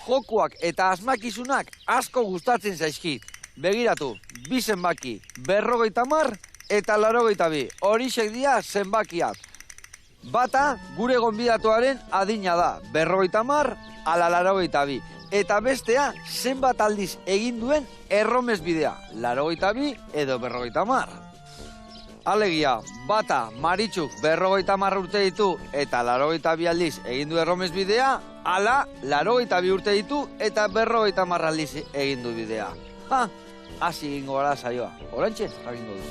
jokuak eta asmakizunak asko gustatzen zaizkit. Begiratu, bi zenbaki, 50 eta 82, horixek dira zenbakiak. Bata, gure gonbidatuaren adina da, 50 ala 82. Eta bestea, zenbat aldiz egin duen erromes bidea, 82 edo 50. Alegia, bata, Maritxuk 50 urte ditu eta 82 aldiz egin du erromes bidea, ala 82 urte ditu eta 50 aldiz egin du bidea. Ha, hasi egingo gara saioa. Orantxe, jakingo du.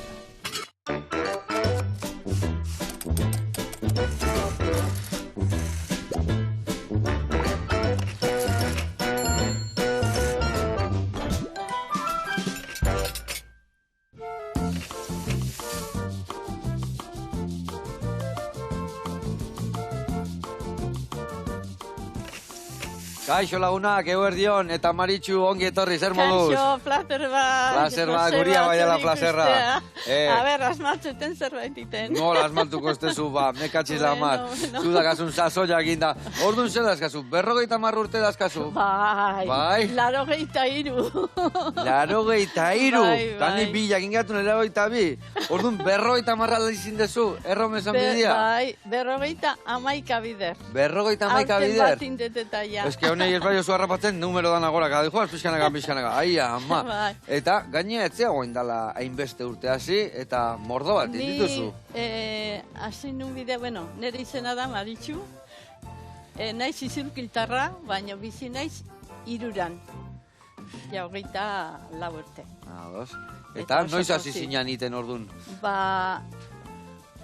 Kaixo lagunak, eguerdion, eta Maritxu ongi etorri, zer moduz? Kaixo, placer bat. Placer bat, guria baiala plazerra. A ber, asmatzuten zerbait iten. Nola asmaltuko estezu, ba, mekatxiz la mar. Zu dakasun sasoia eginda. Orduan zer dazkazu, 50 urte dazkazu? Bai, Bai? 83. 83? Tani bilak ingatu 82. Orduan 50 aldizin dezu, erromesan bidea? Bai, 51 bider. 51 bider? Aurten bat inteteta ja. Ez que honei ez bai oso harrapatzen, numero dan agora, kada dijoaz, pixkanaga. Ai, ama. Eta gainea etzea goindala hainbeste urte hasi, eta mordo bat, dituzu? Hasi nun bidea, bueno, nire izena da Maritxu. Naiz izurkiltarra, baina bizi naiz 3an. Ja, 24 urte. Eta noiz hasi zinean iten ordun? Ba,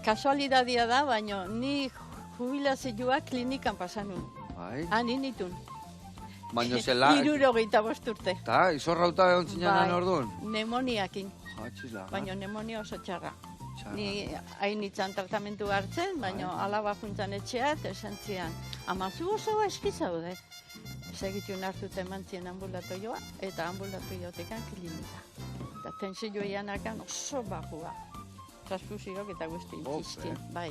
kasualidadia da, baina ni jubilazioa klinikan pasanun. Bai. Ninitun. Baina zela... 75 urte. Ta, izorrauta egon zinean ordun? Pneumoniakin. Hatxila. Baina pneumonia oso txarra. Ni hain itzan tratamentu hartzen, baina alaba juntzan etxeat, esan zian, amazu oso eski zaude. Segitun hartuten mantzien ambulatoioa, eta ambulatoiotekan klinika. Eta tensioianakan oso bajua. Transfusiok eta guzti itxistin, bai.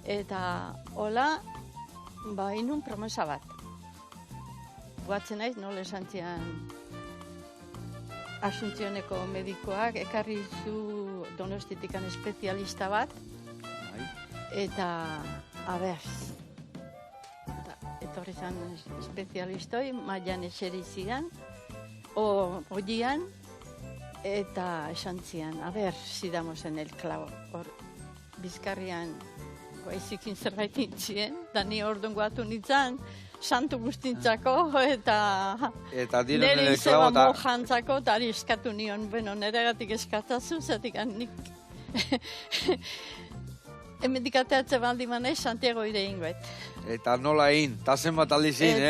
Eta hola, ba, inun promesa bat. Guatzen naiz, nola esan zian Asuntzioneko medikoak, ekarri zu Donostitikan espezialista bat, eta, a ber, etorri zan espezialistoi, mailan eseri zian, oian, eta esan zian, a ber, zidamozen el clavo, hor, Bizkarrian, ezikin zerbait intzien, da ni orduan guatu nintzen, santu guztintzako, eta nire izeba mojantzako, eta eskatu nion, bueno, nire gatik eskatzazu, zatik nik emedikateatze baldi manez, Santiago ire ingoet. Eta nola egin, tazen bat aldizin,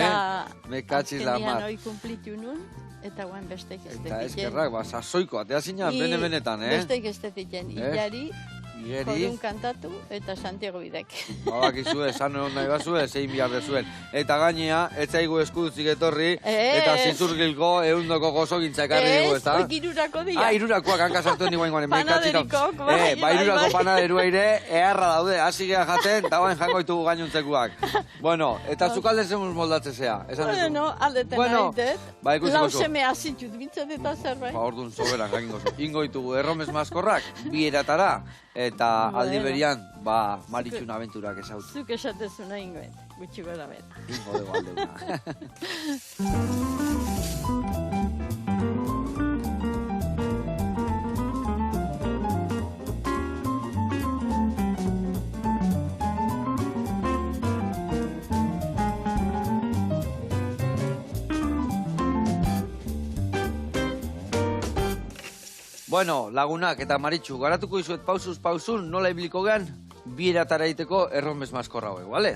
Mekatxiz la mar. Eta azkenian hoi kumplitu nun, eta guain besteik ez Eta eskerrak, ba, sasoiko, atea zinean, bene-benetan, Besteik ez detiken, hilari, Kodun kantatu eta Santiago bidek. Babakizue, esan egon nahi bazue, zein bihar dezuen. Eta gainea, ez zaigu eskuduzik etorri, eta zintzurgilko eundoko gozo gintzakarri dugu, ez da? Ez, irurako dira. Irurakoak hankasartu nigoen gonen. Panaderikok, bai. Irurako panaderua ire, eharra daude, hasi geha jaten, eta bain jango ditugu gainuntzekoak. Bueno, eta zukalde zemuz moldatzezea. Bueno, aldeten nahitet. Lau seme azitxut bintzat eta zerbait. Ba, orduan, soberan, jakin gozo. Ingo ditugu erromes maskorrak, bi eratara, eta aldi berian, ba, Maritxun abenturak esautu. Zuk esatezuna ingoet, gutxi gora bera. Ingo dugu aldeuna. Bueno, lagunak eta Maritxu, garatuko izuet pausuz-pausun, nola ibiliko gehan, bi eratara egiteko erromes maskorra hauek, bale?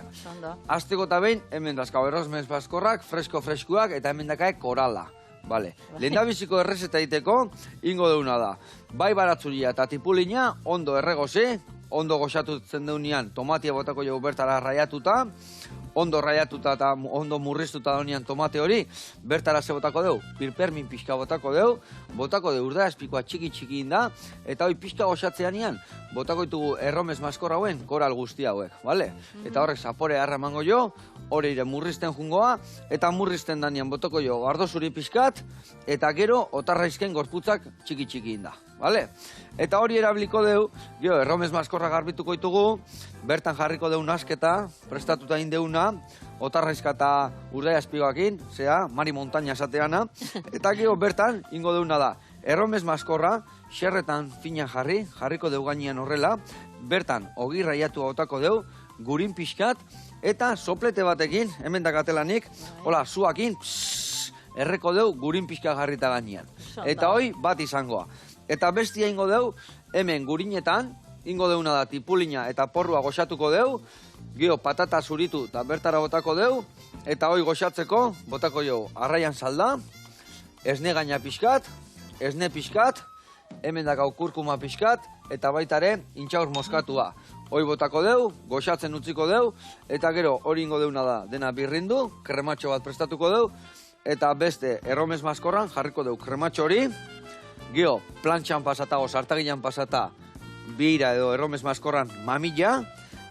Azteko eta behin, hemen dazkau erromes maskorrak, fresko-freskuak, eta hemen dakae korala, bale? Lehendabiziko errezeta egiteko, ingo deuna da. Bai baratzuria eta tipulina, ondo erregoze, ondo goxatutzen deunean, tomatia botako jau bertara raiatuta, ondo raiatuta eta ondo murriztuta daunian tomate hori, bertara ze botako deu, pirpermin pixka botako deu urda espikoa txiki da, eta hoi pixka goxatzean ian, botako ditugu erromes maskor hauen, koral guzti hauek, bale? Eta horrek zapore harra emango jo, hori ire murrizten jungoa, eta murrizten danian botako jo ardo zuri pixkat, eta gero otarraizken gorputzak txiki da, bale? Eta hori erabiliko deu, erromes maskorra garbituko ditugu, bertan jarriko deu nasketa, prestatuta indeuna, otarraizka eta urdai azpigoakin, zea, Mari Montaña esateana, eta gero bertan ingo deuna da, erromes maskorra, xerretan fina jarriko deu gainean horrela, bertan ogi raiatu botako deu, gurin pixkat, eta soplete batekin, hemen dakatelanik, hola, zuakin, erreko deu gurin pixka jarrita gainean. Eta hoi bat izangoa. Eta bestia ingo deu, hemen gurinetan, ingo deuna da tipulina eta porrua goxatuko deu, gero patata zuritu eta bertara botako deu, eta hoi goxatzeko, botako jo arraian salda, esne gaina pixkat, esne pixkat, hemen dakau kurkuma pixkat, eta baitare intxaur moskatua. Hoi botako deu, goxatzen utziko deu, eta gero hori ingo deuna da dena birrindu, krematxo bat prestatuko deu, eta beste erromes maskorran jarriko deu krematxo hori, gero plantxan pasata o sartaginan pasata bira edo erromes maskorran mamila,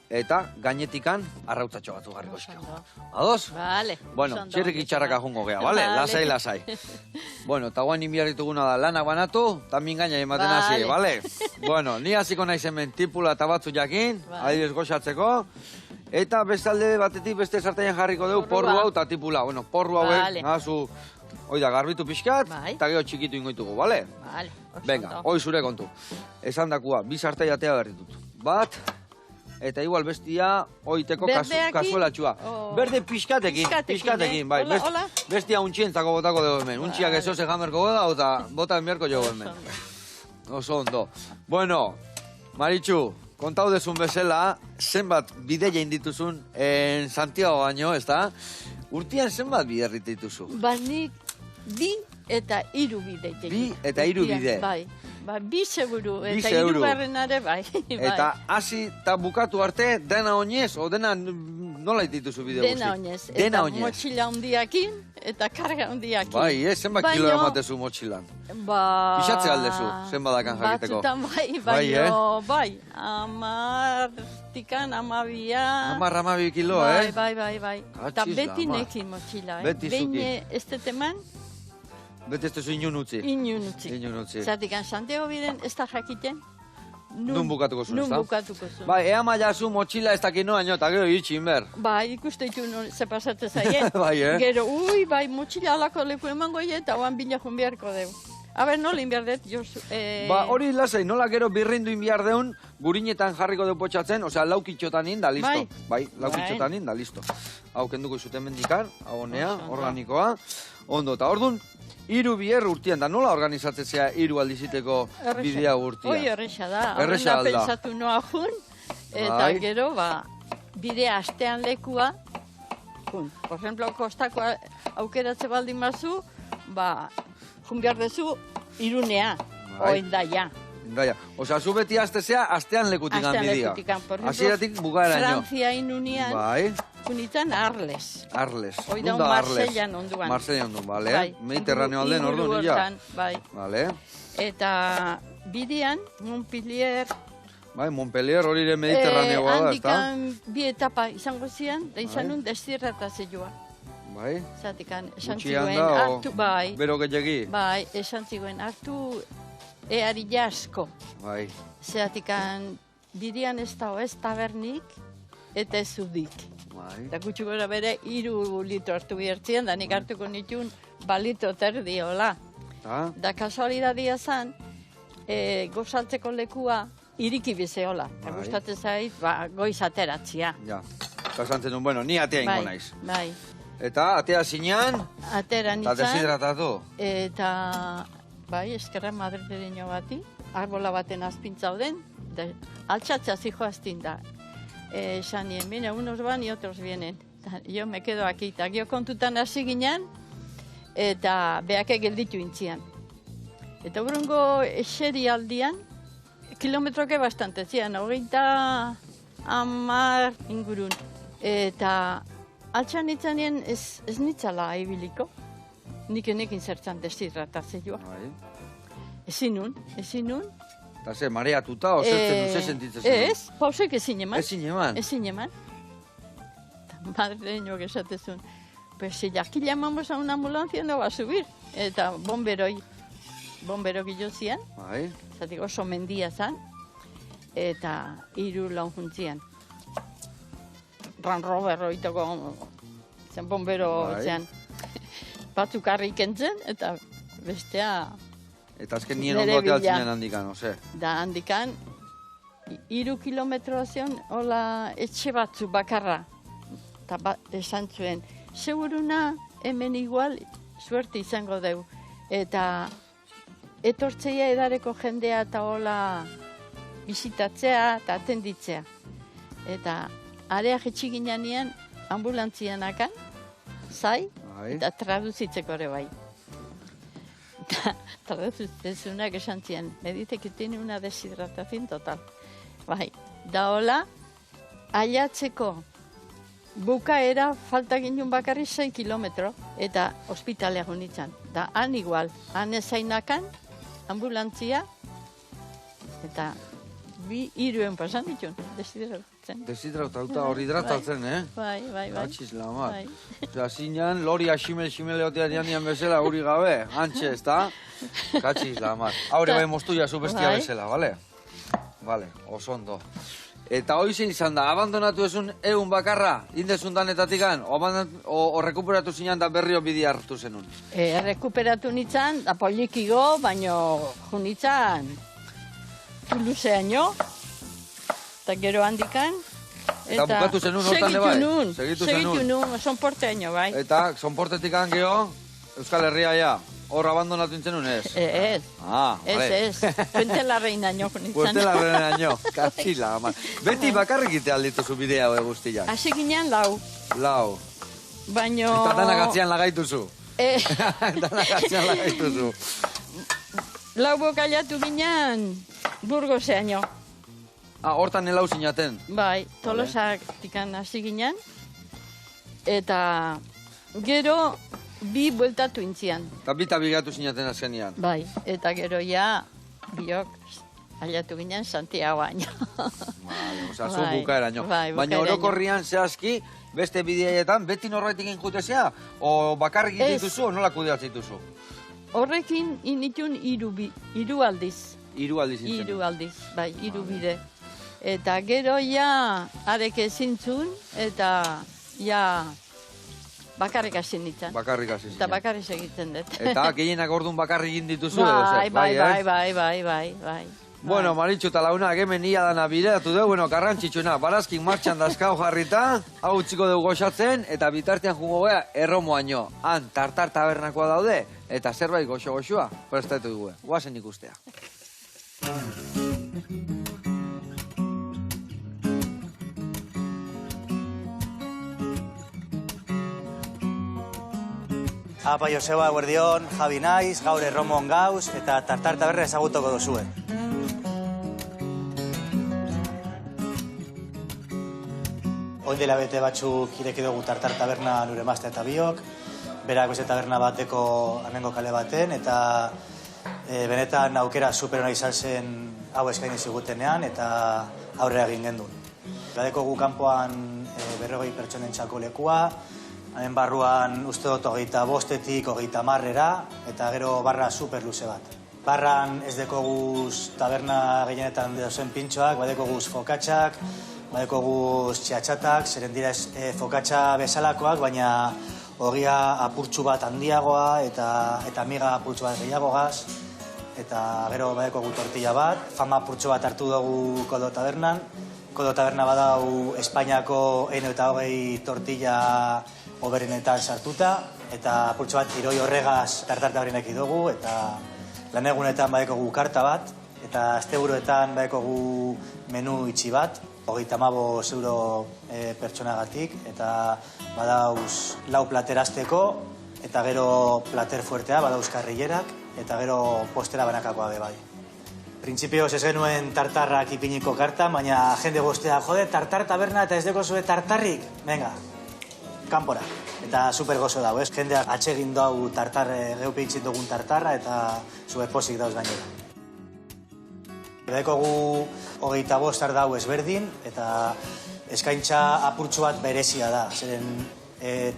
eta gainetikan arrautzatxo batzu jarriko eskio. Ados? Vale. Bueno, txirrik itxarraka jungo gea, vale? Lasai. Bueno, eta guain inbiarrituguna da lanak banatu, tamin gaina ematen hasi, vale? Bueno, ni hasiko naiz hemen tipula eta batzu jakin, adibidez goxatzeko, eta bestalde batetik beste sartaian jarriko dugu porru hau eta tipula. Bueno, porru hauek, nahazu, oida, garbitu pixkat, eta gero txikitu ingoitugu, vale? Vale. Venga, hoi zure kontu. Esan dakua, bi sartai atea berritut. Bat, eta igual bestia oiteko kasuelatxua. Berde pixkatekin, bai. Bestia untxientzako botako dugu hemen. Untxiak ez oze jamerko goda, eta bota enbiarko jo hemen. Oso ondo. Bueno, Maritxu, kontau dezun bezala, zenbat bideia indituzun en Santiago baino, ez da? Urtian zenbat bide errite dituzu? Nik bi eta hiru bide. Bi eta hiru bide? Bai. Bi seguru, eta hirugarrenare bai. Eta hasi eta bukatu arte, dena oinez, o dena nola dituzu bide guzti? Dena oinez. Eta motxila hundiakin, eta karga hundiakin. Bai, zenbat kilo ematezu motxilan? Pixatze aldezu, zenbadakan jakiteko. Batzutan bai, bai. 10-tikan, 12. 10-12 kilo, eh? Bai. Eta beti nekin motxila, eh? Beti zuki. Behin ez teteman, beti ez tezu inun utzi? Inun utzi. Zatikan, Santiago biden ez da jakiten, nun bukatuko zuen, ez da? Bai, ea maiazu motxila ez dakin noa, eta gero iritsi inber. Bai, ikuste ditu ze pasatze zaien. Bai, Gero, bai, motxila alako leku emango eta oan bina jun beharko deu. Aber, nola inbiar dut, Josu? Hori lasai, nola gero birrindu inbiar deun, gurinetan jarriko deu potxatzen, osea, laukitxotan inda, listo. Bai, laukitxotan inda, listo. Hau kenduko izuten mendikar, hau honea, organikoa. Ondo, eta ordun, hiru bier urtian, da nola organizatzea hiru aldiziteko bidea urtian? Hoi horreixa da, horrena pensatu noa jun, eta gero, bidea astean lekua, jun. Por ejemplo, kostako aukeratze baldin mazu, jun behar dezu irunea, oindaia. Osa, zu beti astezea, astean lekutikan bidea. Asieratik bukaeraino. Frantzia inunian, kunitan Arles. Arles. Oida Marsellan onduan. Marsellan onduan, bale. Mediterraneo alden orduan illa. Bai. Bale. Eta bidean, Montpellier. Bai, Montpellier hori ere Mediterraneoa da, ez da? Handikan bi etapa izango zian, da izan nun destirrata zeioa. Bai? Zatikan, esan ziguen hartu, bai. Bero gehiagi? Bai, esan ziguen hartu eari jasko. Bai. Zatikan, bidean ez da ez tabernik, eta ez udik. Bai. Eta gutxu gora bere, 3 litro hartu bihertzien, da nik hartuko nituen balito terdi, hola. Da kasualidadia zan, gozaltzeko lekua iriki bize, hola. Eta gustatzen zait, goiz ateratzia. Ja, eta zantzen duen, bueno, ni atea ingo naiz. Bai. Eta atea zinean, atera nintzen. Eta deshidratatu. Eta, bai, eskerra madrileño bati, arbola baten azpintzauden, altxatzea zijo aztin da. Esan nien, mira, unos van y otros vienen. Jo me quedo aquí. Eta gio kontutan hasi ginen, eta beake gelditu intzian. Eta urrungo eseri aldian, kilometroke bastante zian, 30 ingurun. Eta altxan nitzanean ez nitzala ibiliko. Nik enekin zertzan deshidratazioa. Ezin nun. Eta ze, mareatuta, osertzen duze sentitzen zen? Ez, pausek ezin eman. Ezin eman? Eta madreñoak esatezun. Pues si aquí llamamos a una ambulancia no va a subir. Eta bomberok hilo zian. Zatik oso mendia zan. Eta 3 laun juntzian. Ran Roberto itoko zen bombero zean. Batzuk harrik entzen, eta bestea... Eta azken nien ondoate altzinen handikan, ose? Da handikan, 3 kilometro zion, hola etxe batzu bakarra. Eta esan zuen, seguruna hemen igual suerte izango deu. Eta etortzeia edareko jendea eta hola bisitatzea eta atenditzea. Eta area jetxik ginean ambulantzianakan, zai, eta traduzitzeko ere bai. Traduzitzezunak esan zian, me dice que tiene una deshidratación total. Bai, da hola, aiatzeko bukaera falta ginen bakarri 6 kilometro, eta ospitalea gunitzen. Da, han igual, han ezainakan, ambulantzia, eta 3 pasan ditun, deshidratatzen. Deshidratauta hor hidratatzen, Bai. Gatxiz lamat. Osea, zinean, lori ximel otean janian bezala huri gabe, antxe, ez da? Gatxiz lamat. Haure bai moztu jazu bestia bezala, bale? Bale, oso ondo. Eta hoi zein izan da, abandonatu ezun egun bakarra, indezun danetatikan, o rekuperatu zinean da berrio bidi hartu zenun? Rekuperatu nintzen, da polikigo, baino junitzen, Tuluzeaino, eta gero handikan. Eta bukatu zenun hortan de bai? Segitu nun, sonporteaino bai. Eta sonportetikan geho, Euskal Herria ja, hor abandonatu nintzen nun ez? Ez. Ez. Puente la Reinaino nintzen. Puente la Reinaino, katxila. Beti bakarrik ite aldituzu bidea hori guztiak? Hasi ginean 4. 4. Baino... Eta danak atzian lagaituzu? Danak atzian lagaituzu. 4 bokaiatu ginean Burgoseaino. Hortan nelau zinaten? Bai, Tolosak tikan hasi ginean. Eta gero 2 bueltatu intzian. Eta bita bigatu zinaten azkenian? Bai, eta gero ja biok aliatu ginean Santiagoaino. Osa, zu bukaeraino. Baina orokorrian zehazki, beste bideaietan, beti norbaitik inkutezea? O bakarrik dituzu, o nola kudeatzen dituzu? Horrekin initun 3 aldiz. 3 aldiz nintzen? 3 aldiz, bai, 3 bide. Eta gero ja arek ezintzun, eta ja bakarrik hasi nintzen. Bakarrik hasi Eta bakarrik egiten dut. Eta gehienak orduan bakarrik indituzu edo zer? Bai. Bueno, Maritxu eta launak hemen ia dana bideratu dugu, garrantzitsuna, barazkin martxan dazkau jarrita, hau utziko dugu goxatzen, eta bitartean jungo gea erromoaino. Han, tartar tabernakoa daude, eta zerbait goxo-goxoa, prestatu dugu, guazen ikustea. Apa, Joseba, Guardión, Javi naiz, gaur erromon gauz, eta tartar taberna ezagutuko duzue. Oin dela bete batzuk ireki dugu tartar taberna nure emazte eta biok, berak beste taberna bateko hemengo kale baten, eta benetan aukera superona izan zen hau eskaini zigutenean, eta aurrera egin gendun. Badeko gu kanpoan 40 pertsonentzako lekua, hemen barruan uste dut 25-etik 30-era, eta gero barra super luze bat. Barran ez dekoguz taberna gehienetan dozen pintxoak, badekoguz fokatxak, badekoguz txatxatak, zeren dira fokatxa bezalakoak, baina ogia apurtxu bat handiagoa eta miga apurtxu bat gehiagogaz, eta gero badekogu tortilla bat, fama apurtxu bat hartu dugu Kodo Tabernan. Kodo Taberna badau Espainiako 120 tortilla oberenetan sartuta, eta apurtxu bat iroi horregaz tartar tabernek dugu, eta lan egunetan badekogu karta bat, eta asteburuetan badekogu menu itxi bat, 35 euro pertsonagatik, eta badauz 4 plater azteko, eta gero plater fuertea, badauz karrillerak, eta gero postera banakakoa be bai. Printzipioz ez genuen tartarrak ipiniko karta, baina jende guztia, jode, tartar taberna eta ez deko zue tartarrik, venga. kanpora. Eta super gozo dago, ez? Jendeak atsegin dau geupe itxit dugun tartarra eta super pozik dauz gainera. Badekogu 25 ardau ezberdin eta eskaintza apurtxo bat berezia da. Zeren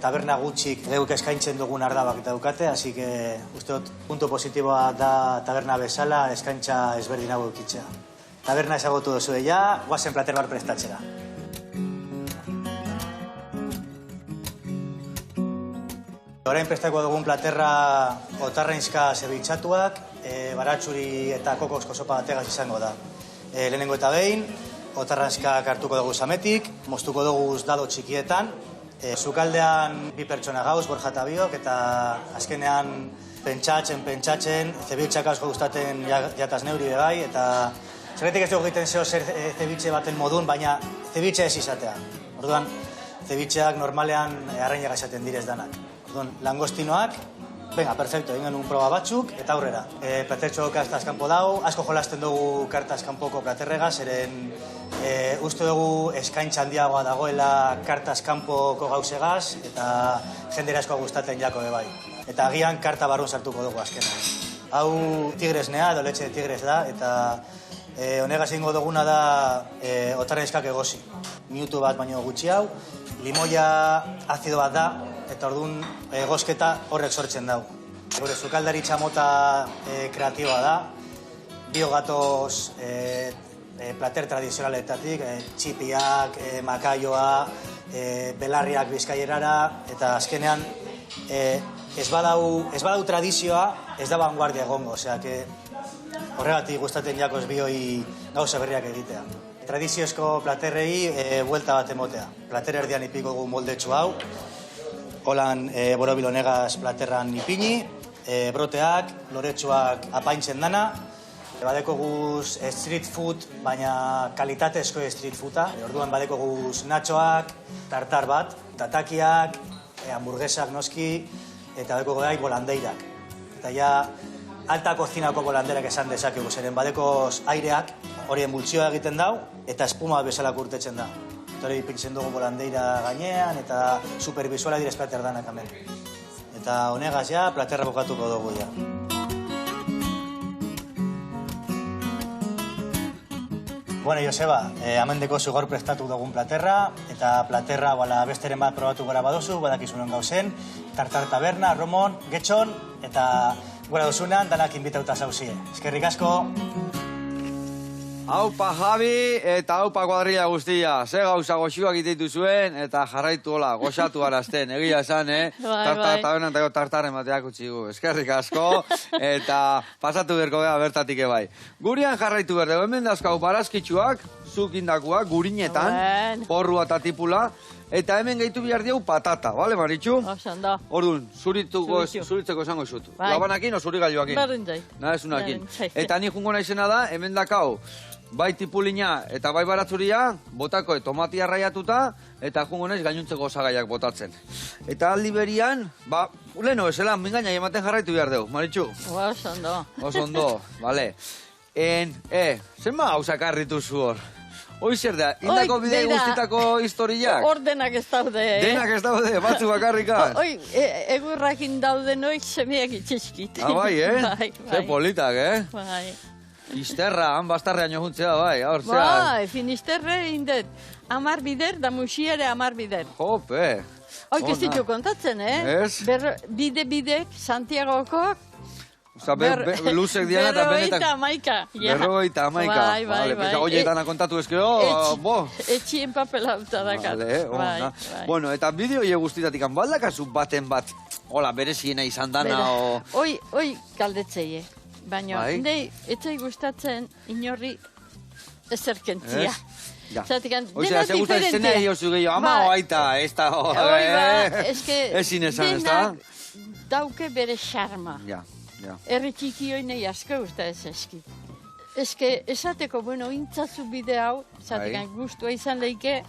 taberna gutxik geuk eskaintzen dugun ardabak daukate, así que uste dut punto positiboa da taberna bezala eskaintza ezberdin hau eukitzea. Taberna ezagutu duzu ja, guazen plater bar prestatzera. Orain prestako dugun platerra otarrainzka zerbitxatuak, baratxuri eta kokozko sopa bategaz izango da. Lehenengo eta behin, otarrainzka hartuko dugu zametik, moztuko dugu dado txikietan, sukaldean 2 pertsona gauz, Borja eta biok, eta azkenean pentsatzen, zebiltxak asko gustaten jataz neuri bai, eta zerretik ez dugu egiten zeo zer zebitxe baten modun, baina zebitxe ez izatea. Orduan, zebitxeak normalean arrainak esaten direz danak. Orduan, langostinoak, venga, perfecto, egin genuen proba batzuk, eta aurrera. Platertxo kartaz kanpo dau, asko jolasten dugu kartaz kanpoko platerregaz, eren uste dugu eskaintza handiagoa dagoela kartaz kanpoko gauzegaz, eta jendera asko gustaten jako bai. Eta agian karta barrun sartuko dugu azkenan. Hau tigresnea, edo letxe de tigres da, eta honegaz egingo duguna da otarrainzkak egosi. Minutu bat baino gutxi hau, limoia azido bat da, eta orduan egozketa horrek sortzen dau. Gure sukaldaritza mota kreatiboa da, biogatoz plater tradizionaletatik, txipiak, makaioa, belarriak bizkaierara, eta azkenean ez badau tradizioa, ez da vanguardia egongo, osea, horregatik gustaten jakoz bioi gauza berriak egitea. Tradiziozko platerrei buelta bat emotea. Plater erdian ipiko gu moldetxu hau, holan borobil honegaz platerran ipini, broteak, loretsuak apaintzen dana, badeko guz street food, baina kalitatezko street fooda. Orduan badeko guz natxoak, tartar bat, tatakiak, hamburguesak noski, eta badeko gai bolandeirak. Eta ja, alta kozinako bolanderak esan dezakegu, zeren badekoz aireak, horien bultzioa egiten dau, eta espuma bezala kurtetzen da. Hori pintzen dugu bolandeira gainean, eta supervisuala direz plater danak hemen. Eta honegaz ja, platerra bukatuko dugu ja. Bueno, Joseba, amendeko zu gaur prestatu dugun platerra, eta platerra besteren bat probatu gara badozu, badakizunen gauzen, tartar taberna, Romon, Getxon, eta gura dozunean, danak inbitauta zauzie. Eskerrik asko! Haupa Javi eta haupa kuadrilla guztia. Ze gauza goxuak ititu zuen eta jarraitu hola, goxatu arazten. Egia esan, tabernan eta tartaren bateak utxigu. Eskerrik asko eta pasatu berko gara bertatik ebai. Gurian jarraitu berde, hemen dazkau barazkitzuak, zukindakuak, gurinetan, porrua eta tipula. Eta hemen gehitu bihar diau patata, bale, Maritxu? Osando. Orduan, zuritzeko esango zutu. Labanakin o zurigailuakin? Berdintzai. Nahezunakin. Eta ni jungo naizena da, hemen dakau, bai tipulina eta bai baratzuria, botako tomatia raiatuta, eta jungo naiz gainuntzeko osagaiak botatzen. Eta aldi berian, leheno bezala, mingaina ematen jarraitu behar deu, Maritxu? Osondo. Osondo, bale. Zenba gauzak harritu zu hor? Hoi zer da, indako bide guztitako historiak? Ordenak ez daude. Denak ez daude, batzu bakarrikaz. Egurrakin daude noik semeak itxeskit. Bai, Ze politak, Bai. Isterra, han bastarrean johuntzea, bai, hor zea. Bai, Finisterre indet. 10 bider, da musiere 10 bider. Jope. Ez ditu kontatzen, Ez? Bidek, Santiagokok, Osa, luzek dian eta benetak... Berrogeita amaika. Bai. Oietana kontatu ezkero, bo. Etxien papela hauta dakat. Vale, bueno, eta bideo hie guztitatik, baldakazu baten bat, hola, bereziena izan dana, o... Hoi kaldetzeie. Baina, nahi, etzai gustatzen inorri ezerkentzia. Oiza, ze gusta esena egiozu gehiago, ama oaita, ez da... Ezin esan, ez da? Denak dauke bere xarma. Herri txiki hoi nahi asko usta ez eskit. Eske, esateko, bueno, intzazu bide hau, zatekan guztua izan leike,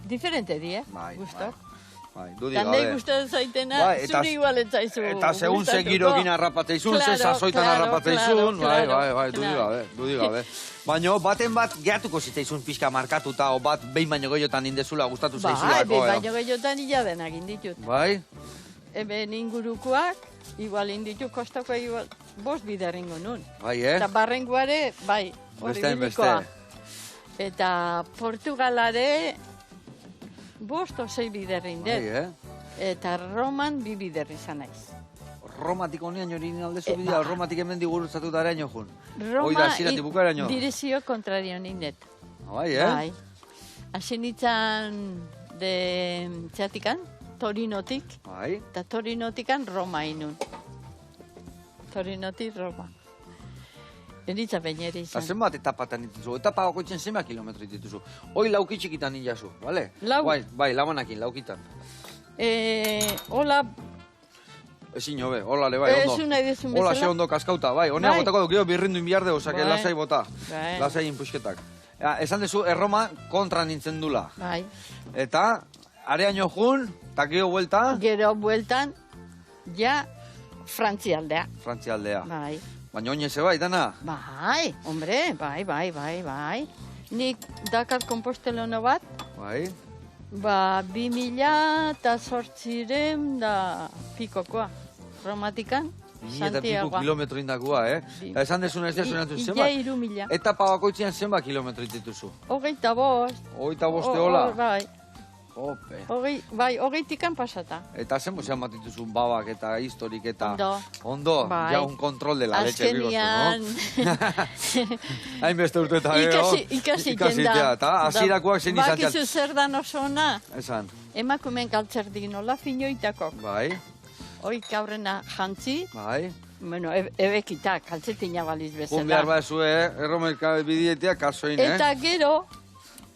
diferente die, guztok. dudik Ta gabe. nahi gustatzen zaitena, Bai, eta- zuri igual ez zaizu Eta segun ze gustatuko. girokin harrapatzeizun, ze Claro, sasoitan claro, harrapatzeizun, claro, bai, dudik gabe. Baina baten bat gehatuko zitzaizun pixka markatuta, o bat behin baino gehiotan indezula gustatu Bai, zaizulako. baino gehiotan hila denak inditut. Bai? Eben ingurukoak, igual inditu kostako igual, 5 bider ingo nun. Bai, Eta barrengoare, bai, hori Beste bilikoa. beste. Eta Portugalare, 5 o 6 bider indet. Bai, Eta Roman 2 bider izan naiz. Romatik honean jori aldezu bidea, Ba. Romatik hemen diguruzatuta araño jun. Roma, Hoi da, ziratik bukaraino. direzio kontrario nindet. Bai, Bai. Hasi nintzen de txatikan, Torinotik, Bai. eta Torinotikan Roma inun. Torinotik Roma. Enitza bainere Eta izan. zenbat etapatan dituzu, etapa bakoitzen zenbat kilometro dituzu. Hoi laukitxikitan ninjazu, bale? Lau. Bai, labanakin, laukitan. Hola, Ezin hobe, hola le bai, ondo. Ez nahi dezun Hola, bezala. xe ondo kaskauta, bai. Honea Bai. botako dukio birrindu inbiarde, osake Bai. lasai bota. Bai. Lasai inpusketak. Esan dezu, Erroma kontra nintzen dula. bai. Eta, areaino jun, eta gero buelta, Gero bueltan, ja, Frantzialdea. Frantzialdea. Bai. Baina oinez bai, dana? Bai, hombre, bai. Nik Dakar Kompostelono bat, Bai. 2008 da pikokoa. Romatikan, Eta piku Santiagoa. kilometro indakua, Bi- Eta esan dezuna ez dezu erantzun Ia zenbat? 3.000. Etapa bakoitzean zenbat kilometro dituzu? 25. Hogeita boste hola? Bai, Ope. 20tikan pasata. Eta zenbat bat dituzu babak eta historik eta... Ondo. Ondo, Bai. ja un kontrol de la leche bigozu, Azkenian, no? Hainbeste urte eta gero. ikasi Ikasitea, eta hasierakoak zein izan Bakizu zian. zer da osona, Esan, emakumeen galtzerdik nola finoitakok. bai, Oik aurrena jantzi, bai. bueno, ebekita, kaltzetina baliz Jun behar bezala. bazue, erromerka bidietea kasoin, Eta gero,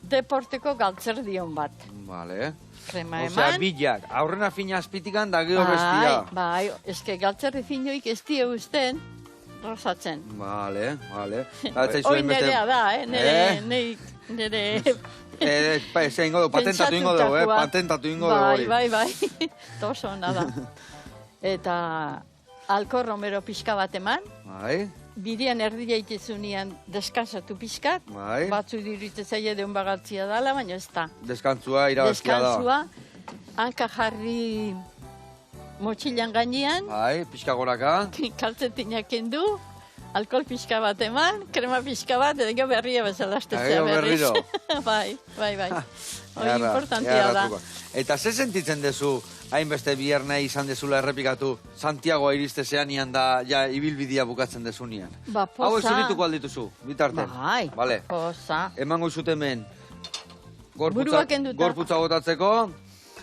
deporteko galtzerdion bat. Vale. Krema Osea, eman. bilak, aurrena fina azpitikan da gero bestia. Bai, eske galtzerdi finoik ez die usten, rosatzen. Vale. Hoi nerea da, nere Zein godo, patentatu ingo dugu, pentsatutakoa. patentatu ingo dugu hori. Bai. Toso ona da. Eta alko romero pixka bat eman, Bai, bidean erdia itezunean deskansatu pixkat, bai. batzu diruditzen zaie deun bagatzia dala, baina ez da. Deskantzua irabaztia da. Deskantzua, hanka jarri motxilan gainean, Bai, pixka goraka. kaltzetinak kendu, alkohol pixka bat eman, krema pixka bat, eta gero berria bezala astetzea Gero berriz. berriro. bai. Hori Eharra, importantia da. eharratuko. Eta ze sentitzen dezu, hainbeste bierne izan dezula errepikatu, Santiagoa iriste zeanian da, ja, ibilbidea bukatzen dezunean. Ba, poza. Hau zurituko aldituzu, bitarten. Bai, Vale. poza. Emango izut hemen, Burua kenduta. gorputza botatzeko,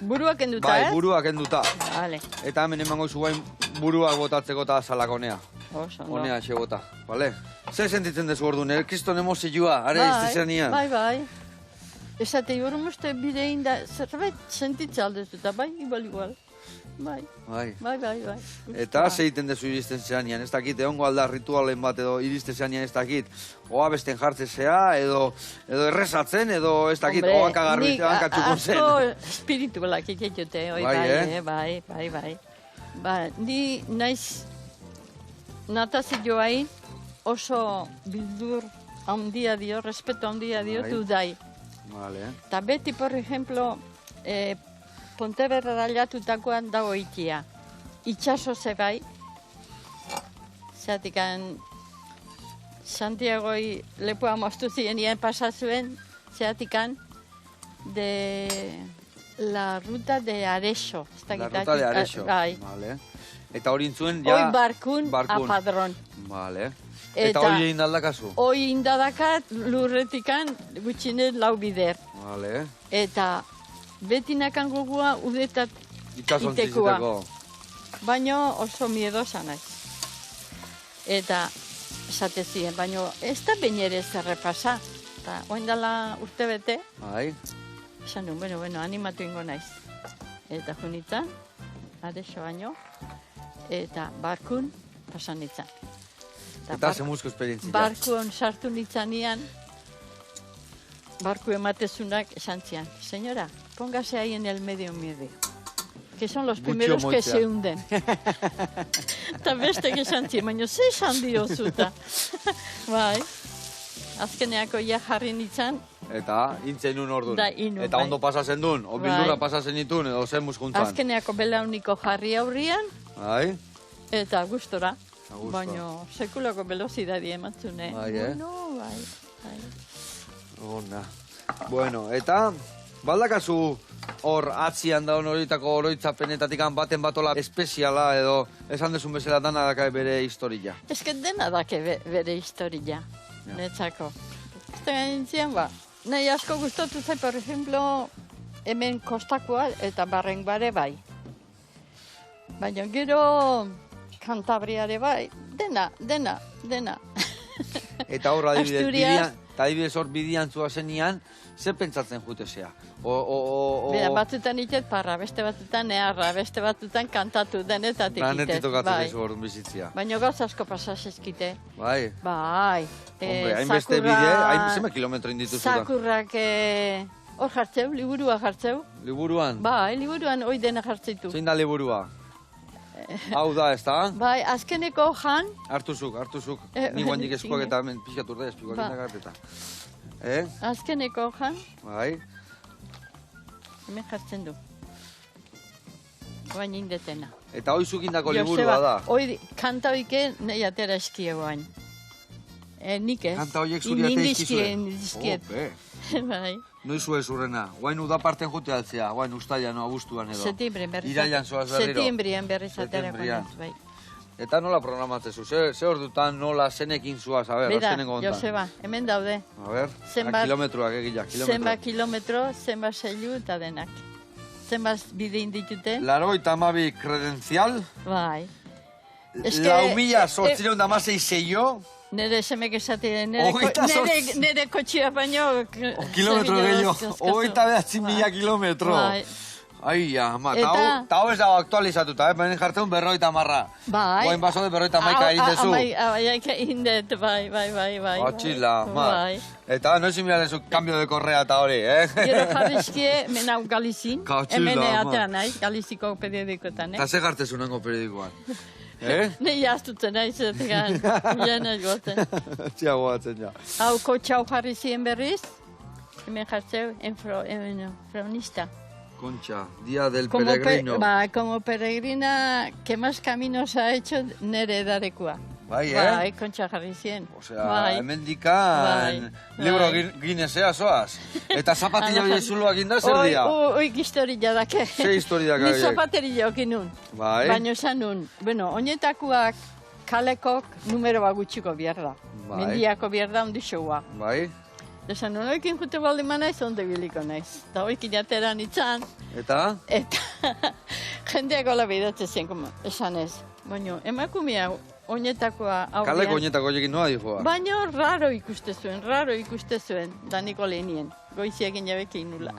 Buruak enduta, bai, ez? burua kenduta. Vale, Eta hemen emango izu guain buruak botatzeko eta salakonea. oso ondo. Honea xe bota, bale? Zer sentitzen dezu orduan, kriston emozioa, are izte zeanian? Bai. Esate hori uste bidein da, zerbait sentitza aldezu eta bai, igual. Bai. Eta ze egiten dezu iristen zeanian, ez dakit, egongo alda ritualen bat edo iriste zeanian ez dakit, oa besten jartzezea, edo errezatzen, edo ez dakit, Hombre, oanka nik txukun zen. asko espiritualak iketute, oi Bai, bai. Ba, ni naiz natazioai oso bildur handia dio, respeto handia dio, Bai. dudai. Vale. Eta beti, por ejemplo, Ponteberra dailatutakoan dago ikia. Itxaso zebai, zeatikan Santiagoi lepoa moztu zienien pasazuen, zeatikan de la ruta de Arexo. La ruta de Arexo. Bai. Vale. Eta hori intzuen, ja... Hoi barkun apadron. Vale. Eta- Eta hori egin daldakazu? Hoi indadakat lurretikan gutxinet lau bider. Vale. Eta betinakan gogua udetat Itxasontziziteko. itekoa. Baino oso miedosa naiz. Eta esate ziren, baino ez da behin ere zerrepasa. Eta oin dela urte bete, Bai. esan nuen, bueno, animatu ingo naiz. Eta junitzen, Arexo baino, eta barkun pasan nintzen. Eta zemuzko esperientzia. Barkuan sartu nitzanean, barku ematezunak esan zian, señora, póngase ahí en el medio. que son los Gutxio primeros que moitzea. se hunden. Eta bestek esan ziren, baina ze esan diozuta. Bai, azkeneako ja jarri nintzen, Eta, intzen nun ordun. Da, inun, Eta bai. ondo pasatzen duen, o bildurra pasatzen ditun, edo zen muskuntzan. azkeneako belauniko jarri aurrian, Bai? eta gustora. Eta gustora. Baina sekulako velozidadi ematzune. Bai, Bueno, bai, bai. Ona. Bueno, eta baldakazu hor atzian daun horietako oroitzapenetatik baten batola espeziala edo esan dezun bezala dana daka bere historia. Ez que dena dake bere historia, netzako. Ez da gainitzean, ba, nahi asko gustatu zait, por ejemplo, hemen kostakoa eta barrengoare bai. Baina gero Kantabriare bai, dena. Eta hor Asturias. adibidez hor bidian zua zenian, ze pentsatzen jutezea? Bera, batzutan itet parra, beste batzutan eharra, beste batzutan kantatu denetatik itet. Lanetik tokatzen bai. zaizu hor bizitzia. Baina gauz asko pasazizkite. Bai? Bai. Hombre, hainbeste bide, zema kilometro indituzu da? Zakurrak hor jartzeu, liburua jartzeu. Liburuan? Bai, liburuan hoi dena jartzeitu. Zein da liburua? Hau da, ez da? Bai, azkeneko jan, Hartuzuk. Ni guandik eskuak eta hemen pixatu da, eskuak Ba. indagat eta. azkeneko jan, Bai? hemen jartzen du. Baina indetena. Eta hoi zukindako liburua da. Hoi kanta hoike nahi atera eskiegoain. Nik ez. Kanta horiek zuri ate izkizue. Indizkiet. Ope. Bai. Noizu ez urrena. Guain udaparten jute altzea. Guain ustailan o abuztuan edo. Septiembre berriz. Irailan zoaz berriro. Septiembrian berriz aterako Septiembrian. naiz, bai. Eta nola programatzezu? Ze ordutan nola zenekin zuaz? A ber, Bera, azkenengo hontan. Joseba, hemen daude. A ber, Zenbat- kilometroak egila, Zenbat kilometro, zenbat seilu eta denak. Zenbat bide inditute? Laro eta amabi kredenzial, Bai. Eske- lau mila sortzireun da masei zeio, Nere semek esate, Hogeita nere kotxia baino... kilometro gehiago, hogeita behatzi mila kilometro. Bai. Ai, ama, Eta- eta hau ez dago aktualizatuta, benen jartzen berroita marra. Bai. Guain baso de berroita maika egin dezu. Amaika indet, bai. Atxila, ma. Bai. Eta noiz inbiarezu cambio de correa eta hori, Gero jarrizkie, menau Galizin, Katxila, hemen ama. atean nahi, Galiziko periodikotan, Eta ze gartezu nango periodikoan. Ne jaztutzen nahi zetegan, jena joaten. Txia goatzen ja. Hau kotxau jarri zien berriz, hemen jartzeu, fronista. Concha, Día del Como, Peregrino. como peregrina, que más caminos ha hecho nere edarekoa. Bai, Bai, kontxa jarri zien. Osea, Bai. hemendikan Bai. libro Bai. Guinnessea zoaz. Eta zapatilla bidezuloak inda zer Oi, dia? oik historia dake. Ze historia Ni horiek? zapateria okin nun. Bai. Baina esan nun, bueno, oinetakoak kalekok numero bat gutxiko behar da. Bai. Mendiako behar da ondixoa. Bai, Esan nun, oikin jute baldin naiz, ondo biliko naiz. Eta oikin ateran itzan, eta? eta jendeak hola bidatzen zen, como, esan ez. Baina, emakumea oinetakoa aurrean. Kaleko oinetako horiekin noa dijoa. Baina raro ikuste zuen, daniko lehenien. Goiziakin jabekin nula.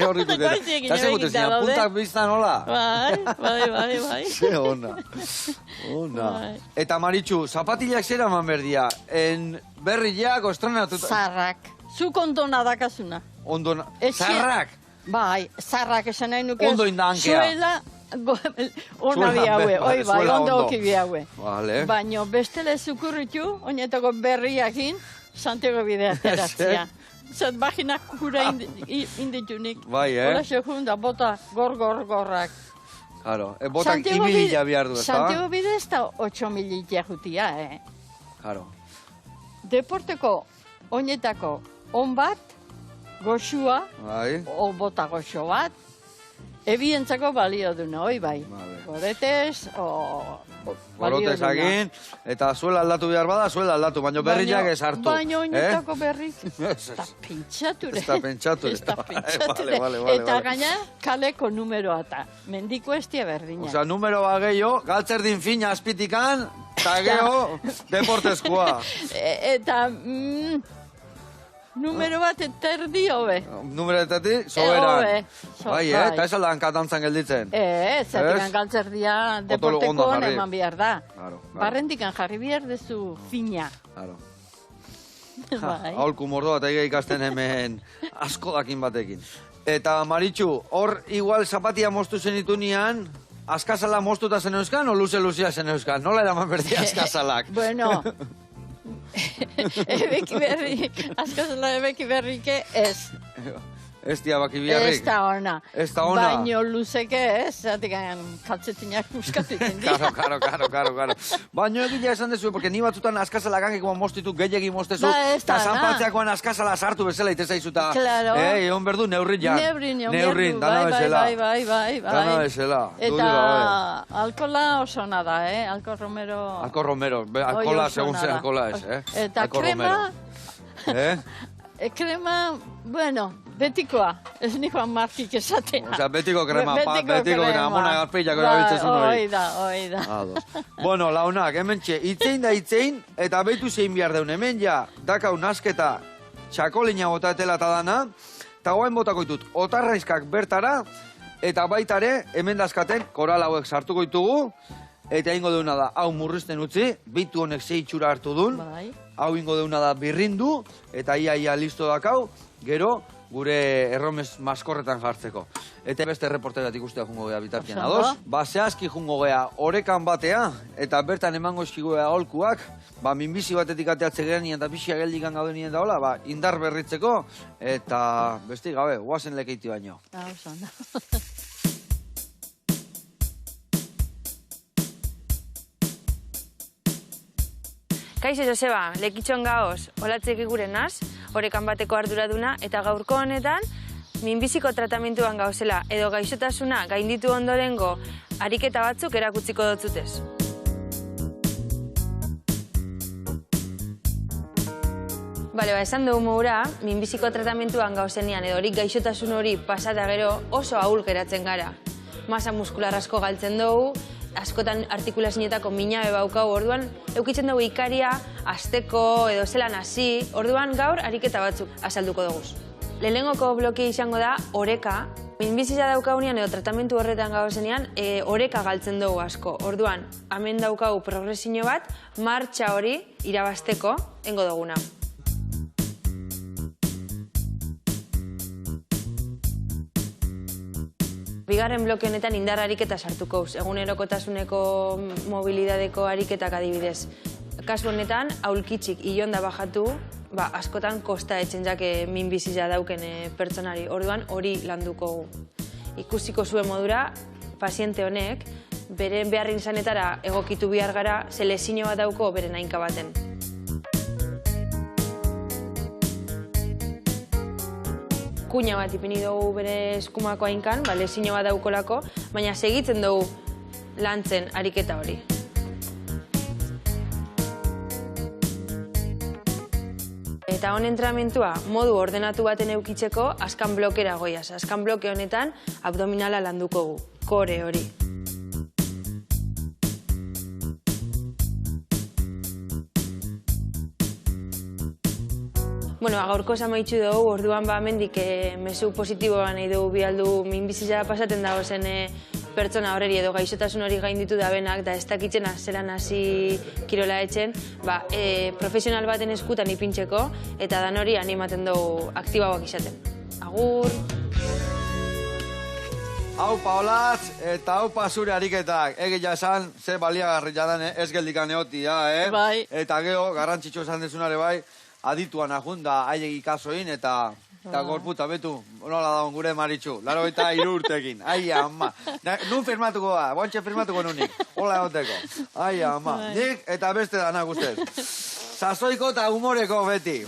Hor ikusten. Goiziekin Eta ze egiten gutezina, daude. puntak biztan hola? Bai. Ze ona. Ona. Bai. Eta Maritxu, zapatillak zera eman berdia. Berriak, ostrenatuta. Zarrak. Zu kontona dakazuna. Ondo, Etxe- zarrak. Bai, zarrak esan nahi nuke. Ondo indankea. Zuela, ona Zuela, bihaue, vale, oi bai, zuela ondo ondo. oki bihaue. Vale. Baina bestele zukurritu, oinetako berriakin, Santiago bidea ateratzea. Zat baginak kura inditunik. Bai, Hola xehun da, bota gorrak. Claro, botak imilila bihar du, ez da? Santiago bide ez da 8 milila jutia, Claro. Deporteko oinetako on bat, goxua, Bai. o bota goxo bat, ebientzako balio duna, oi bai. Vale. Goretez, o balio Gorotez duna. egin, eta zuela aldatu behar bada, zuela aldatu, baina berriak ez hartu. Baina oinetako berrik, Ez, ez da pentsature. Ez da pentsature. Ez da pentsature. Vale, Eta vale. gaina kaleko numeroa eta mendiko estia berdina. Osea, numero bat gehiago, galtzerdin fina azpitikan, eta geho, deportezkoa. Eta numero bat eta erdi hobe. Numeretatik, soberan. Hobe. Bai, eta ez aldan katantzan gelditzen. Zertikan galtzerdia Otolo ondo deporteko jarri. eman behar da. Claro, claro. Barrendikan jarri behar dezu fina. Claro. Bai. Aholku mordoa eta ikasten hemen asko dakin batekin. Eta Maritxu, hor igual zapatia moztu zenitunean, askazala moztuta zen euskan, o luze-luzea zen euskan? Nola eraman berdi askazalak? Bueno, ebeki berri, askazala ebeki berrike ez. Ez dia baki biharrik? Ez da ona. Ez da ona? Baino luzeke ez, zatik kaltzetinak buskatik india. Karo. Baino egia esan dezu, porque ni batzutan askazala gankeko moztitu, gehiagi moztezu, Ba, ez da, eta zanpatzeakoan askazala sartu bezala itezaizu, eta... Claro. Egon berdu, neurrin jan. Neurrin, dana bezala. Bai. Dana bezala. Eta alkola oso ona da, Alko Romero... Alko Romero, alkola, segun ze alkola ez, Eta Alko krema... Romero. Krema, bueno, betikoa, ez nikoan markik esatea. Osea, betiko krema, betiko krema, amona garpillako Bai, erabiltzezun hori. Hoi da. Bueno, launak, hemen txe, itzein, eta behitu zein behar deun, hemen ja, dakau nasketa txakolina botatela eta dana, eta guain botako ditut, otarraizkak bertara, eta baitare, hemen dazkaten, koral hauek sartuko ditugu, eta ingo deuna da, hau murrizten utzi, bitu honek zei txura hartu dun, hau ingo deuna da birrindu, eta ia listo dakau, gero, gure erromes maskorretan jartzeko. Eta beste reporterat ikustea jungo gea bitartian ados. Zehazki jungo gea orekan batea, eta bertan emango eskigu gea holkuak, minbizi batetik ateatze geranien eta pixia geldikan gaudenien da hola, indar berritzeko, eta besti gabe, guazen lekeiti baino. Kaixo Joseba, lekitxon gaoz, olatzek iguren naz, orekan bateko arduraduna, eta gaurko honetan, minbiziko tratamentuan gauzela edo gaixotasuna gainditu ondorengo ariketa batzuk erakutziko dotzutez. Bale, esan dugu mogura, minbiziko tratamentuan gauzenean edo horik gaixotasun hori pasata gero oso ahul geratzen gara. Masa muskular asko galtzen dugu, askotan artikulazinetako minabe baukau, orduan eukitzen dugu ikaria, asteko edo zelan hasi, orduan gaur ariketa batzuk azalduko dugu. Lehenengoko bloke izango da oreka. Minbiziza daukaunean edo tratamentu horretan gauzenean oreka galtzen dugu asko. Orduan, hemen daukagu progresio bat, martxa hori irabazteko engo duguna. Bigarren bloke honetan indar ariketa sartuko uz, egunerokotasuneko mobilidadeko ariketak adibidez. Kasu honetan, aulkitzik ilonda bajatu, askotan kosta etzen jake minbiziza dauken pertsonari. Orduan hori landuko. Ikusiko zuen modura, paziente honek, beren beharrin izanetara egokitu behar gara, selezio bat dauko beren hainka baten. Kuina bat ipini dugu bere eskumako hainkan, lezio bat daukolako, baina segitzen dugu lantzen ariketa hori. Eta honen entrenamentua modu ordenatu baten eukitzeko askan blokera goiaz. Askan bloke honetan abdominala landuko gu, kore hori. Bueno, gaurko amaitzu dugu, orduan mendik mezu positiboa nahi dugu bialdu minbiziza pasaten dago zen pertsona horreri edo gaixotasun hori gainditu da benak, da ez dakitzen zelan hasi kirola etzen, profesional baten eskutan ipintzeko, eta dan hori animaten dugu aktibauak izaten. Agur! Haupa olatz, eta haupa zure ariketak. Egia esan, ze baliagarri jadan ez geldikan egotia, Bai. Eta geho, garrantzitsu esan dezunare bai, adituan ajunda aiegi kasoin, eta gorputa betu, nola dagoen gure Maritxu, 83 urtekin, ai ama. Nun firmatuko da, bontxe firmatuko nunik, hola egoteko, ai ama. Nik eta beste danak ustez. Sasoiko eta humoreko beti.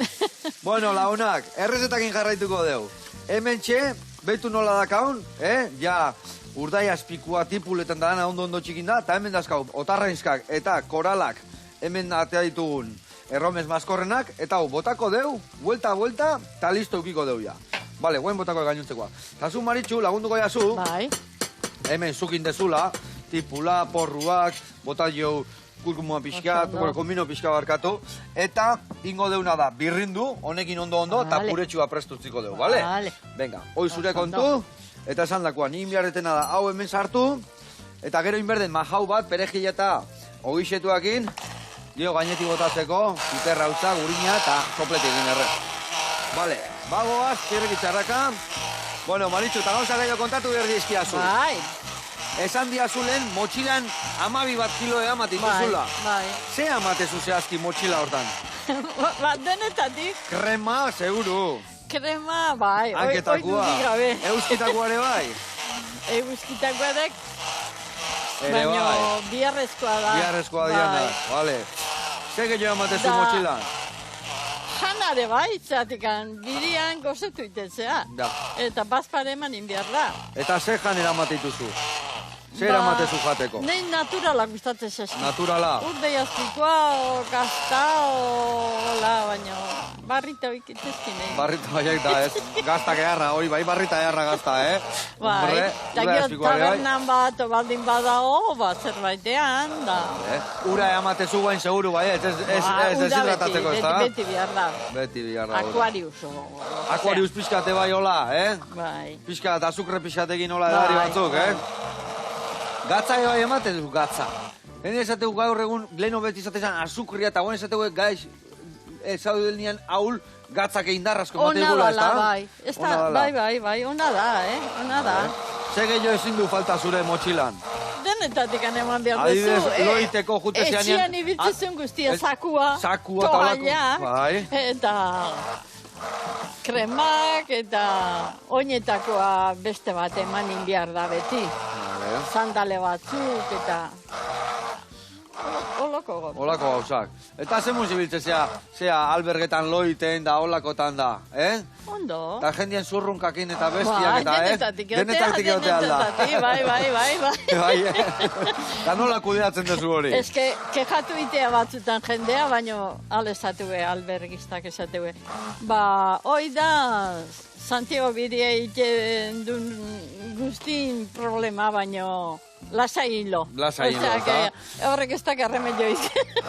Bueno, launak, errezetakin jarraituko deu. Hemen txe, betu nola dakaun, ja, urdai azpikua tipuletan dana ondo txikin da, eta hemen dazkau, otarrainskak eta koralak, hemen atea ditugun, erromes maskorrenak, eta botako deu, vuelta, eta listo eukiko deu ja. Bale, guen botako gainuntzekoa. Tazu Maritxu, lagunduko jazu, hemen zukin dezula, tipula, porruak, botaio kurkumua pixkat, komino pixka barkatu, eta ingo deuna da, birrindu, honekin ondo, eta puretxua prestutziko deu, bale? Venga, hoi zure kontu, eta esan dakoa, ni inbiarretena da, hau hemen sartu, eta gero inberden majau bat, perejila eta ogixetuakin, dio gainetik botatzeko, piperra utza, gurina eta sopletik egin erre. Bale, bagoaz, txirreki txarraka, Bueno, Maritxu, eta gauza gehiago kontatu behar dizkiazu. Bai, Esan diazulen, motxilan 12 kilo eamat dituzula. bai. Ze amatezu zehazki motxila hortan? Bat denetatik, Krema, seguru. krema, bai. Hanketakoa. Oitu gabe. Euskitakoa ere bai. Euskitakoa dek, Ere baina bai. biharrezkoa da. Biharrezkoa Bai. diana. Vale. Ze gehiago amatezu Da. motxilan? Janare bai, zatikan, birian gozetu itetzea. Da. Eta bazpare eman inbiar da. Eta ze janera amatituzu? Zer amatezu jateko? Nei naturala gustatzen zaizkit. Naturala. Urde jaztikoa, o gazta, o baina barrita ikitezkin nahi. Barrita baiak da, ez? Gazta geharra, hori bai, barrita geharra gazta, eh? Bai, Hombre, eta ura gero azpikoa ere bai. tabernan bat, o baldin badago, zerbaitean, da. Ura amatezu guain seguru, bai, ez deshidratatzeko, ez da? Beti behar da. Beti behar da. Aquarius, Aquarius pixkate bai hola, Bai. Pixkat, azukre pixkatekin hola edari Bai, batzuk, bai. Gatza bai ematen du, gatza. Hene esategu gaur egun, leheno beti esatean azukria, eta guen esategu gaiz, zaudu nian haul, gatzak indarrazko ematen Ona gula, ez da? dala, bai. Bai, ona da, ona da. Ze gehiago ezin du falta zure motxilan. Denetatik eman behar Adibidez, duzu. loiteko jute zeanean- Etxean ibiltzen guztia, sakua, Sakua eta holako, toallak, bai. eta kremak, eta oinetakoa beste bat eman inbiar da beti. Sandale batzuk, eta holako got. Holako gauzak. Eta ze muzibiltze zea albergetan loiten da, holakotan da, Ondo. Eta jendien zurrunkakin eta bestiak eta, denetatik Denetatik egotea alda. Bai. Bai, Eta nola kudeatzen duzu hori? Ez que, kejatu itea batzutan jendea, baino alesatue, albergistak esatue. Ba, hoi da, Santiago bidea iten duen guztin problema, baino lasai hilo. Lasai hilo, Osea, eta? que horrek ez dakar remedioik.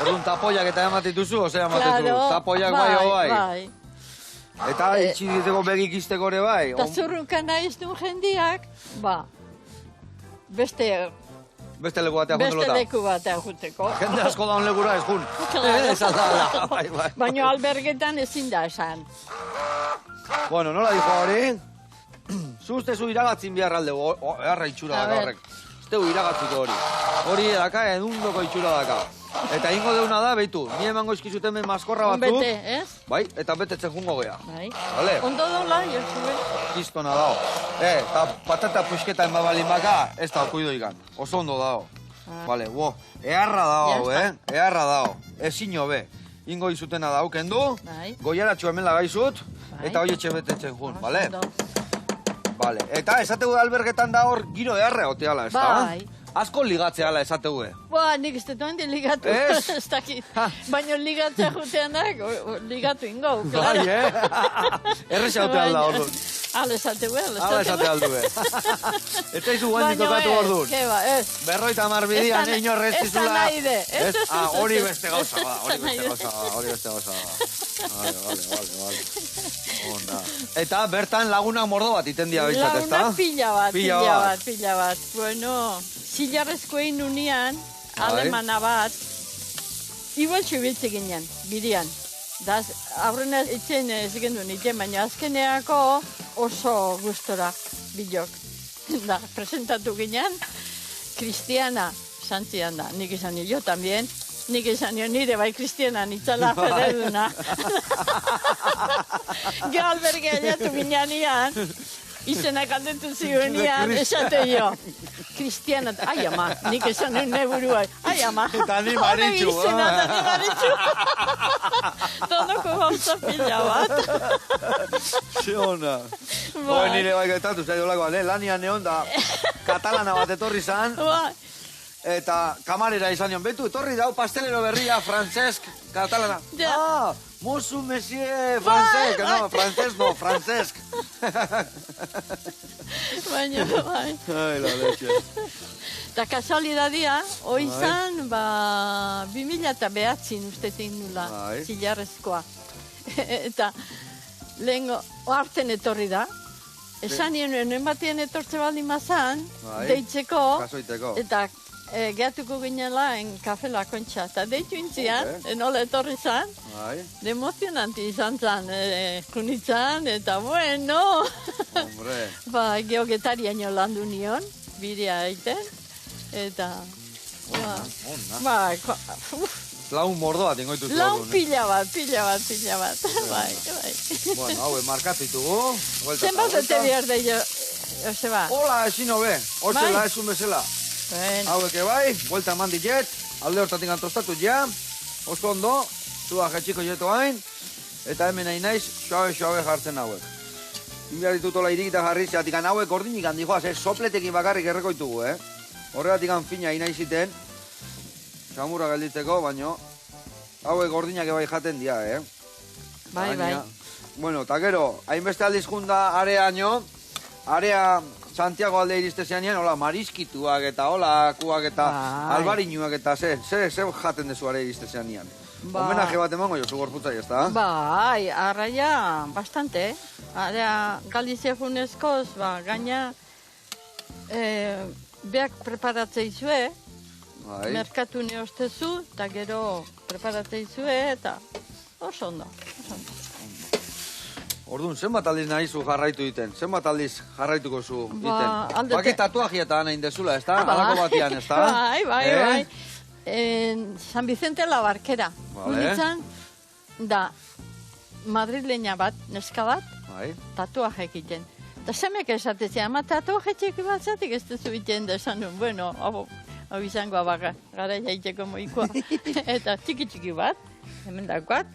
Orduan tapoiak eta ematituzu, ose ematezu? Claro, Tapoiak bai, bai. bai. Eta itxiditeko begik izteko ere bai? Eta zurrunka nahiz duen jendiak, ba, beste Beste leku batea jundulota. leku batean juteko. Jende asko daun legura ez jun. Claro. Ez aldala, bai. Baina albergetan ezin da esan. Bueno, nola dijo hori? Zuztezu iragatzin behar aldegu, erra itxura A daka ver. horrek. Zutegu iragatziko hori. Hori daka, edundoko itxura daka. Eta ingo deuna da, behitu, ni emango izkizuten ben maskorra batzuk. Bete, ez? Bai, eta betetzen jungo gea. Bai. Vale? Ondo dola, Josue. Kistona dao. Eta patata puxketa enbabalin baka, ez da okuido ikan. Oso ondo dao. Vale, eharra dao, Ya Eharra dao. Ezin hobe. Ingo izutena dauken du, Bai. goiaratxo hemen lagaizut, Bai. eta hori etxe betetzen jun, bale? Ondo. Vale. Eta esategu da albergetan da hor giro eharra oteala, ez da? Bai. Asko ligatzeala esategu. Ba, nik ez dut handi ligatu. Ez? Ez dakit. Baina ligatzea juteanak, ligatu ingo, Bai, klaro. Erresa ote alda hor dut. Ale esateu, Hala esate aldue. Eta izu guan tokatu hor dut. Ke ba, ez. 50 bidian Ez da- inorrez ez da tizula. nahi de. Ez, ez, Hori ez, beste gauza ba, hori Ez da nahi beste de. gauza ba, hori beste gauza ba. Vale. Onda. Eta bertan lagunak mordo bat iten dia behitzat, ez da? Lagunak pila Pila bat. Bueno, zilarrezko egin unian, Bai. alemana bat, igual txubiltze ginen, bidian. Da, aurrena etxen ez gendu niten, baina azkeneako oso gustora bilok. Da, presentatu ginen, Kristiana santzian da, nik izan nio, jo también. Nik izan nio nire bai Kristiana nitzala fededuna. Gero albergea jatu ginean, izena kaldetu zioenian, esate jo. Kristiana, ai ama, nik esan nuen neburuai, ai ama. Eta ni Maritxu, Hori izena, eta ni Maritxu. Tonoko gauza pila bat. Ze ona. Bai. Hoi nire bai gaitatu, zai dolako, lanian egon da, katalana bat etorri zan, Bai. eta kamarera izan nion, betu, etorri dau pastelero berria, Francesc, katalana. Ja. Ah, Mosu Monsieur, Francesc, no, Francesc no, Francesc. Baina, bai. Ai, la leche. Eta kasualidadia, oizan, ba, 2009 ustetik nula, Bai. zilarrezkoa. Eta, lehengo, oartzen etorri da. Esan nien, nuen batien etortze baldin mazan, Bai. deitzeko, Kasoiteko. eta gehatuko ginela en Kafe La Concha. Eta deitu intzian, nola etorri zan, Bai, emozionanti izan zan, kunitzan, eta bueno, hombre. ba, geogetariaino landu nion, bidea egiten, eta, ba, Laun mordo bat ingoitu zu laun orduan. pila bat, bai. Bueno, haue, markatu ditugu. Zenbat ete behar da, Joseba? Hola, esino be. Hortzela Bai. esun bezala. Bueno, Haueke bai, buelta eman ditet, alde hortatik antostatu ja. Osko ondo, zua jetxiko jeto hain. Eta hemen nahi naiz, suabe jartzen hauek. Inbiar ditutola irikita jarri, zeatik hauek gordinik handi joaz, sopletekin bakarrik errekoitugu, Horregatik fina inai ziten, samurra gelditzeko, baino, hauek gordinak bai jaten dia, bai. Bueno, eta gero, hainbeste aldiz junda areaino, area Santiago alde iriste zeanean, hola, mariskituak eta hola, kuak eta Bai. albarinuak eta ze jaten dezu are iriste zeanean. Bai. Homenaje bat emango jozu gorputzai, ez da? Bai, arraia bastante. Area Galizia funezkoz, ba, gaina beak preparatzea izue, Bai. merkatu neostezu, eta gero preparatzea izue, eta oso ondo. Orduan, zenbat aldiz nahi zu jarraitu iten? Zenbat aldiz jarraituko zu iten? aldete- Baki tatuajia eta nahi dezula, ez da? Halako batian, ez da? Bai. San Vicente la Barquera. Vale. Unitzan, da, madrileña bat, neska bat, Bai. tatuaje egiten. Eta semek esatetzea, ama tatuaje txiki bat zatik ez duzu egiten da esan nuen, bueno, hau izango abaga, gara jaiteko moikoa. Eta txiki bat, hemen dagoat,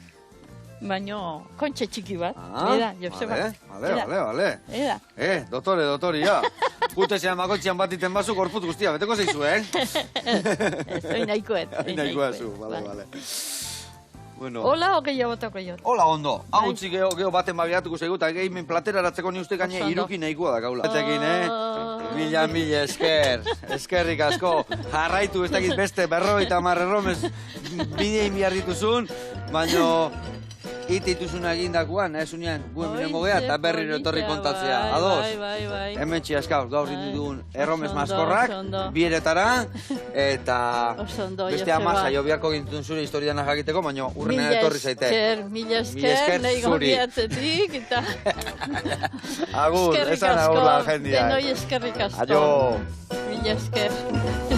baino kontxe txiki bat. Mira, Joseba. Vale. Mira. Dotoria. Gutezean makotxean bat iten bazu, gorputz guztia, beteko zeizu, Ez, oin nahikoet. Nahikoa zu, vale. Bueno. Hola, gehiago botako jot. Hola, ondo. Hau Bai. utzi geho baten babiatuko zaigu, eta gehimen plateraratzeko ni uste gaine Oso ondo. iruki nahikoa da gaula. Batekin, Mila esker. Eskerrik asko. Jarraitu ez dakit beste 50 erromez bidea inbiar dituzun, baino ite dituzuna egindakoan, ez unean, guen minengo geha, eta berriro etorri kontatzea. Ados? Bai. Hemen txiaskau, gaur ditugun erromez Oso ondo, maskorrak, oso ondo. bieretara, eta Oso ondo, beste Joseba. amasa jo biharko gintun zure historiana jakiteko, baina urrenen etorri zaite. Mila Mila esker, esker nahi zuri. gobiatzetik, eta Agur, eskerrik esan agur la asko, jendia. denoi eskerrik asko. Aio. Mila esker.